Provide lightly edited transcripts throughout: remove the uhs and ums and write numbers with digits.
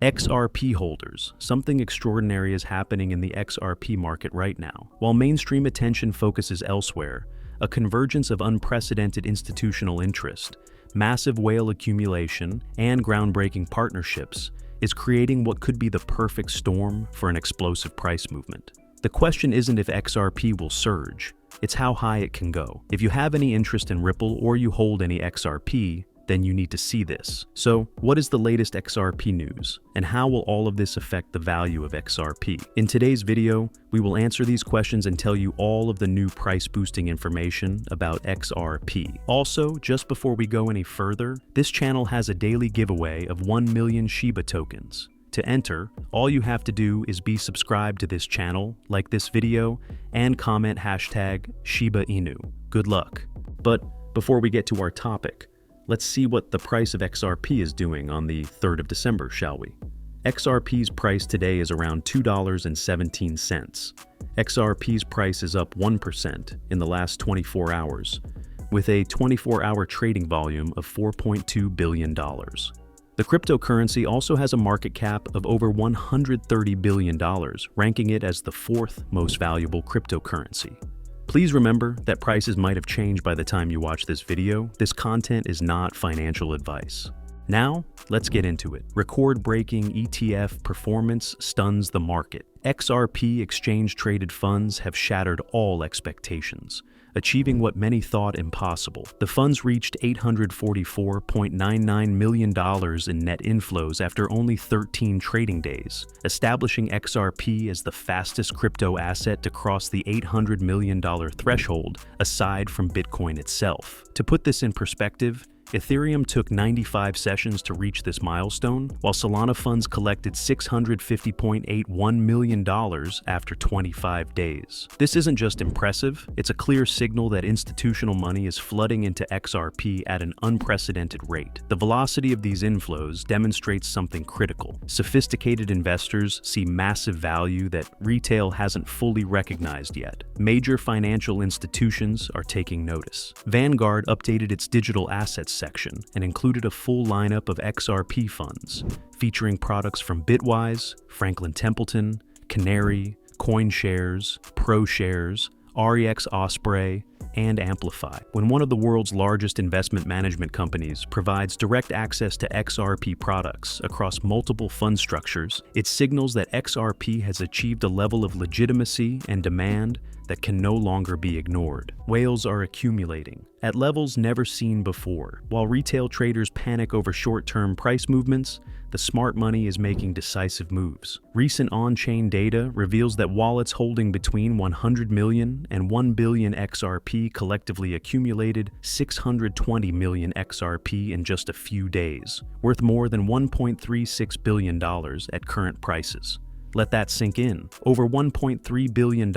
XRP holders. Something extraordinary is happening in the XRP market right now. While mainstream attention focuses elsewhere, a convergence of unprecedented institutional interest, massive whale accumulation, and groundbreaking partnerships is creating what could be the perfect storm for an explosive price movement. The question isn't if XRP will surge, it's how high it can go. If you have any interest in Ripple or you hold any XRP, then you need to see this. So, what is the latest XRP news, and how will all of this affect the value of XRP? In today's video, we will answer these questions and tell you all of the new price-boosting information about XRP. Also, just before we go any further, this channel has a daily giveaway of 1 million Shiba tokens. To enter, all you have to do is be subscribed to this channel, like this video, and comment hashtag Shiba Inu. Good luck. But before we get to our topic, let's see what the price of XRP is doing on the 3rd of December, shall we? XRP's price today is around $2.17. XRP's price is up 1% in the last 24 hours, with a 24-hour trading volume of $4.2 billion. The cryptocurrency also has a market cap of over $130 billion, ranking it as the 4th most valuable cryptocurrency. Please remember that prices might have changed by the time you watch this video. This content is not financial advice. Now, let's get into it. Record-breaking ETF performance stuns the market. XRP exchange-traded funds have shattered all expectations, achieving what many thought impossible. The funds reached $844.99 million in net inflows after only 13 trading days, establishing XRP as the fastest crypto asset to cross the $800 million threshold, aside from Bitcoin itself. To put this in perspective, Ethereum took 95 sessions to reach this milestone, while Solana funds collected $650.81 million after 25 days. This isn't just impressive, it's a clear signal that institutional money is flooding into XRP at an unprecedented rate. The velocity of these inflows demonstrates something critical. Sophisticated investors see massive value that retail hasn't fully recognized yet. Major financial institutions are taking notice. Vanguard updated its digital assets section and included a full lineup of XRP funds, featuring products from Bitwise, Franklin Templeton, Canary, CoinShares, ProShares, REX Osprey, and Amplify. When one of the world's largest investment management companies provides direct access to XRP products across multiple fund structures, it signals that XRP has achieved a level of legitimacy and demand that can no longer be ignored. Whales are accumulating at levels never seen before. While retail traders panic over short-term price movements, the smart money is making decisive moves. Recent on-chain data reveals that wallets holding between 100 million and 1 billion XRP collectively accumulated 620 million XRP in just a few days, worth more than $1.36 billion at current prices. Let that sink in. Over $1.3 billion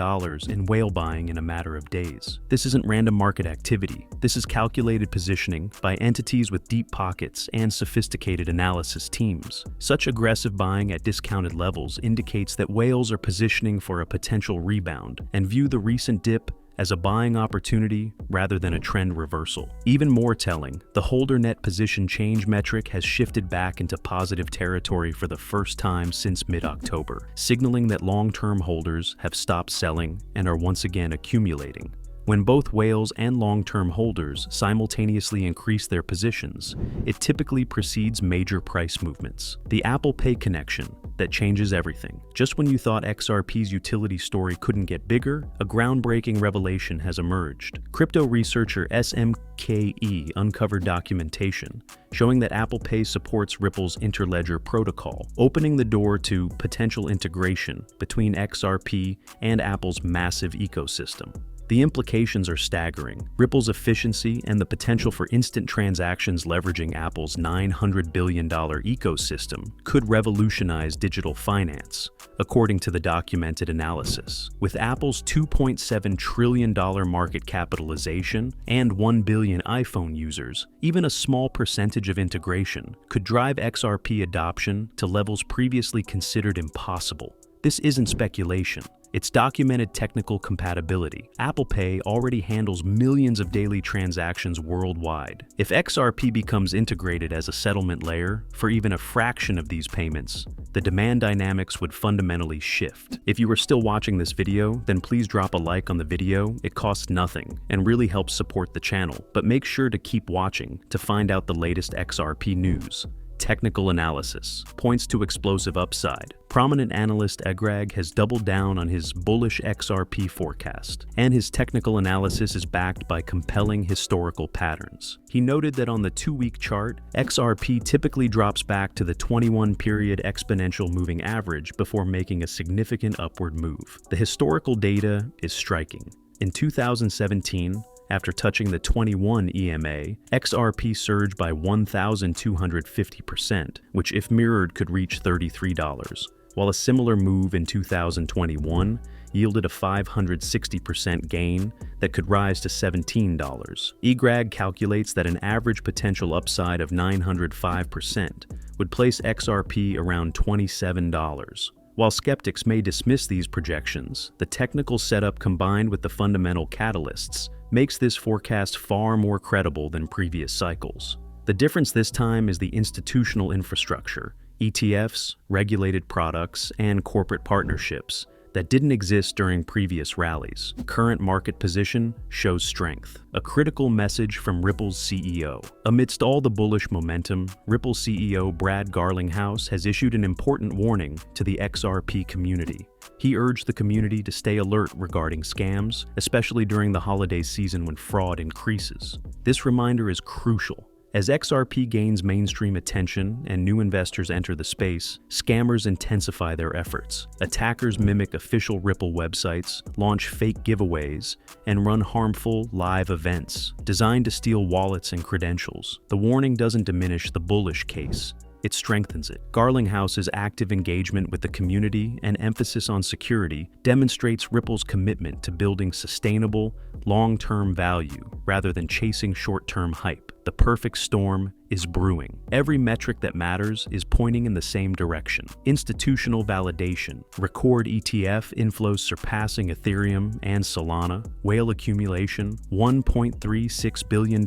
in whale buying in a matter of days. This isn't random market activity. This is calculated positioning by entities with deep pockets and sophisticated analysis teams. Such aggressive buying at discounted levels indicates that whales are positioning for a potential rebound and view the recent dip as a buying opportunity rather than a trend reversal. Even more telling, the holder net position change metric has shifted back into positive territory for the first time since mid-October, signaling that long-term holders have stopped selling and are once again accumulating. When both whales and long-term holders simultaneously increase their positions, it typically precedes major price movements. The Apple Pay connection that changes everything. Just when you thought XRP's utility story couldn't get bigger, a groundbreaking revelation has emerged. Crypto researcher SMKE uncovered documentation showing that Apple Pay supports Ripple's interledger protocol, opening the door to potential integration between XRP and Apple's massive ecosystem. The implications are staggering. Ripple's efficiency and the potential for instant transactions leveraging Apple's $900 billion ecosystem could revolutionize digital finance, according to the documented analysis. With Apple's $2.7 trillion market capitalization and 1 billion iPhone users, even a small percentage of integration could drive XRP adoption to levels previously considered impossible. This isn't speculation. Its documented technical compatibility. Apple Pay already handles millions of daily transactions worldwide. If XRP becomes integrated as a settlement layer for even a fraction of these payments, the demand dynamics would fundamentally shift. If you are still watching this video, then please drop a like on the video. It costs nothing and really helps support the channel, but make sure to keep watching to find out the latest XRP news. Technical analysis points to explosive upside. Prominent analyst XRP has doubled down on his bullish XRP forecast, and his technical analysis is backed by compelling historical patterns. He noted that on the 2-week chart, XRP typically drops back to the 21-period exponential moving average before making a significant upward move. The historical data is striking. In 2017, after touching the 21 EMA, XRP surged by 1,250%, which if mirrored could reach $33, while a similar move in 2021 yielded a 560% gain that could rise to $17. XRP calculates that an average potential upside of 905% would place XRP around $27. While skeptics may dismiss these projections, the technical setup combined with the fundamental catalysts makes this forecast far more credible than previous cycles. The difference this time is the institutional infrastructure, ETFs, regulated products, and corporate partnerships that didn't exist during previous rallies. Current market position shows strength. A critical message from Ripple's CEO. Amidst all the bullish momentum, Ripple CEO Brad Garlinghouse has issued an important warning to the XRP community. He urged the community to stay alert regarding scams, especially during the holiday season when fraud increases. This reminder is crucial. As XRP gains mainstream attention and new investors enter the space, scammers intensify their efforts. Attackers mimic official Ripple websites, launch fake giveaways, and run harmful live events designed to steal wallets and credentials. The warning doesn't diminish the bullish case. It strengthens it. Garlinghouse's active engagement with the community and emphasis on security demonstrates Ripple's commitment to building sustainable, long-term value rather than chasing short-term hype. The perfect storm is brewing. Every metric that matters is pointing in the same direction. Institutional validation, record ETF inflows surpassing Ethereum and Solana, whale accumulation, $1.36 billion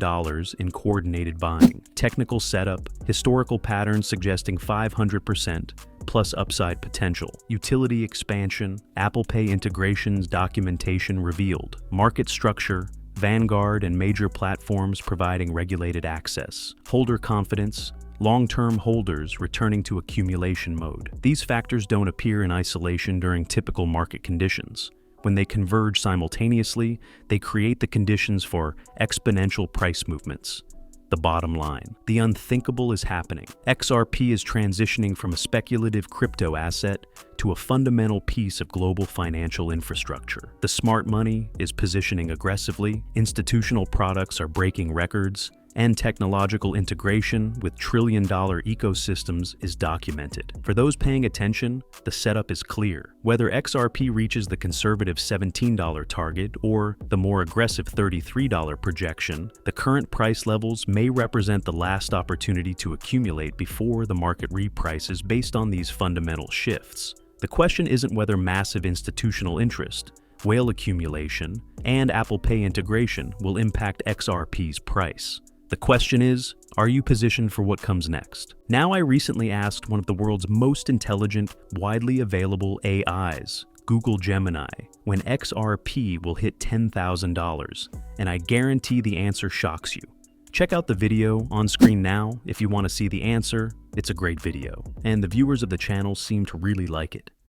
in coordinated buying. Technical setup, historical patterns suggesting 500% plus upside potential. Utility expansion, Apple Pay integrations documentation revealed. Market structure, Vanguard and major platforms providing regulated access. Holder confidence, long-term holders returning to accumulation mode. These factors don't appear in isolation during typical market conditions. When they converge simultaneously, they create the conditions for exponential price movements. The bottom line, the unthinkable is happening. XRP is transitioning from a speculative crypto asset to a fundamental piece of global financial infrastructure. The smart money is positioning aggressively, institutional products are breaking records, and technological integration with trillion-dollar ecosystems is documented. For those paying attention, the setup is clear. Whether XRP reaches the conservative $17 target or the more aggressive $33 projection, the current price levels may represent the last opportunity to accumulate before the market reprices based on these fundamental shifts. The question isn't whether massive institutional interest, whale accumulation, and Apple Pay integration will impact XRP's price. The question is, are you positioned for what comes next? Now, I recently asked one of the world's most intelligent, widely available AIs, Google Gemini, when XRP will hit $10,000, and I guarantee the answer shocks you. Check out the video on screen now if you want to see the answer. It's a great video, and the viewers of the channel seem to really like it.